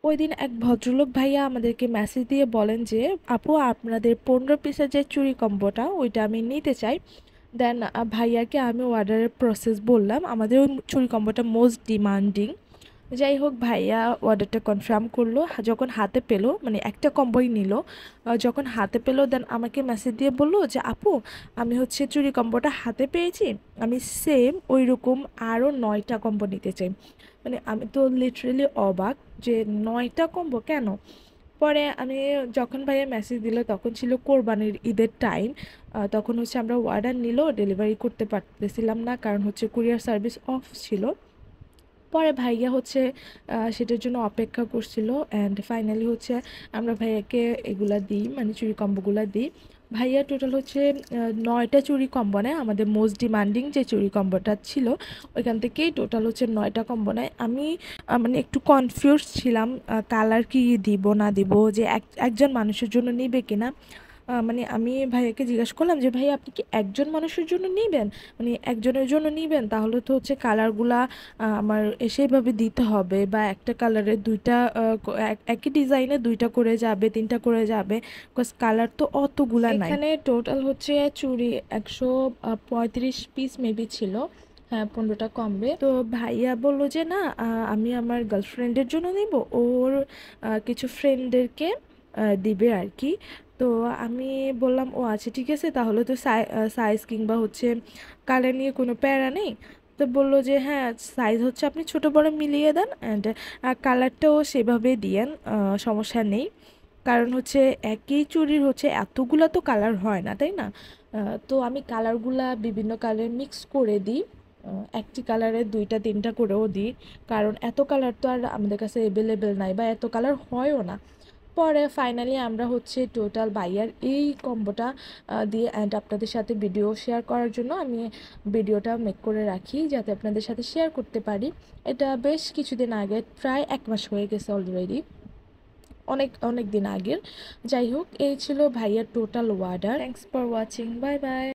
ওইদিন এক ভদ্রলোক ভাইয়া আমাদেরকে মেসেজ দিয়ে বলেন যে আপু আপনাদের 15 পিসের যে চুরি কম্বোটা ওইটা আমি নিতে চাই। দেন ভাইয়াকে আমি অর্ডারের প্রসেস বললাম, আমাদের ওই চুরি কম্বোটা মোস্ট ডিমান্ডিং। যাই হোক ভাইয়া অর্ডারটা কনফার্ম করলো, যখন হাতে পেলো মানে একটা কম্বোই নিল। যখন হাতে পেলো দেন আমাকে মেসেজ দিয়ে বললো যে আপু আমি হচ্ছে চুরি কম্বোটা হাতে পেয়েছি, আমি সেম ওই রকম আরও 9টা কম্বো নিতে চাই। মানে আমি তো লিটারেলি অবাক যে 9টা কম্বো কেন। পরে আমি যখন ভাইয়া মেসেজ দিল তখন ছিল কোরবানির ঈদের টাইম। তখন হচ্ছে আমরা অর্ডার নিল ডেলিভারি করতে পারতেছিলাম না, কারণ হচ্ছে কুরিয়ার সার্ভিস অফ ছিল। পরে ভাইয়া হচ্ছে সেটার জন্য অপেক্ষা করছিল অ্যান্ড ফাইনালি হচ্ছে আমরা ভাইয়াকে এগুলা দিই, মানে চুরি কম্বোগুলা দিই। ভাইয়া টোটাল হচ্ছে 9টা চুরি কম্বো নেয়, আমাদের মোস্ট ডিমান্ডিং যে চুরি কম্বোটা ছিল ওইখান থেকেই টোটাল হচ্ছে 9টা কম্বো নেয়। আমি মানে একটু কনফিউজ ছিলাম কালার কি দিব না দিব, যে একজন মানুষের জন্য নিবে কিনা। মানে আমি ভাইয়াকে জিজ্ঞাসা করলাম যে ভাই আপনি কি একজন মানুষের জন্য নিবেন, মানে একজনের জন্য নিবেন তাহলে তো হচ্ছে কালারগুলা আমার সেইভাবে দিতে হবে, বা একটা কালারের দুইটা একই ডিজাইনে দুইটা করে যাবে, তিনটা করে যাবে, বিকজ কালার তো অতগুলা নাই। এখানে টোটাল হচ্ছে চুড়ি 135 মেবি ছিল। হ্যাঁ, 15টা কমবে। তো ভাইয়া বললো যে না আমি আমার গার্লফ্রেন্ডের জন্য নিব, ওর কিছু ফ্রেন্ডদেরকে দিবে আর কি। তো আমি বললাম ও আচ্ছা ঠিক আছে, তাহলে তো সাইজ কিংবা হচ্ছে কালার নিয়ে কোনো প্যারা নেই। তো বললো যে হ্যাঁ সাইজ হচ্ছে আপনি ছোট বড় মিলিয়ে দেন অ্যান্ড কালারটাও সেভাবে দিয়েন, সমস্যা নেই। কারণ হচ্ছে একই চুড়ির হচ্ছে এতগুলা তো কালার হয় না, তাই না? তো আমি কালারগুলা বিভিন্ন কালার মিক্স করে দিই, একটি কালারে দুইটা তিনটা করেও দিই, কারণ এত কালার তো আর আমাদের কাছে অ্যাভেলেবেল নাই বা এত কালার হয়ও না। পরে ফাইনালি আমরা হচ্ছে টোটাল বাইয়ার এই কম্বোটা দিয়ে অ্যান্ড আপনাদের সাথে ভিডিও শেয়ার করার জন্য আমি ভিডিওটা মেক করে রাখি যাতে আপনাদের সাথে শেয়ার করতে পারি। এটা বেশ কিছুদিন আগে, প্রায় 1 মাস হয়ে গেছে অলরেডি, অনেক অনেক দিন আগের। যাই হোক এই ছিল ভাইয়ার total order. Thanks for watching, bye bye.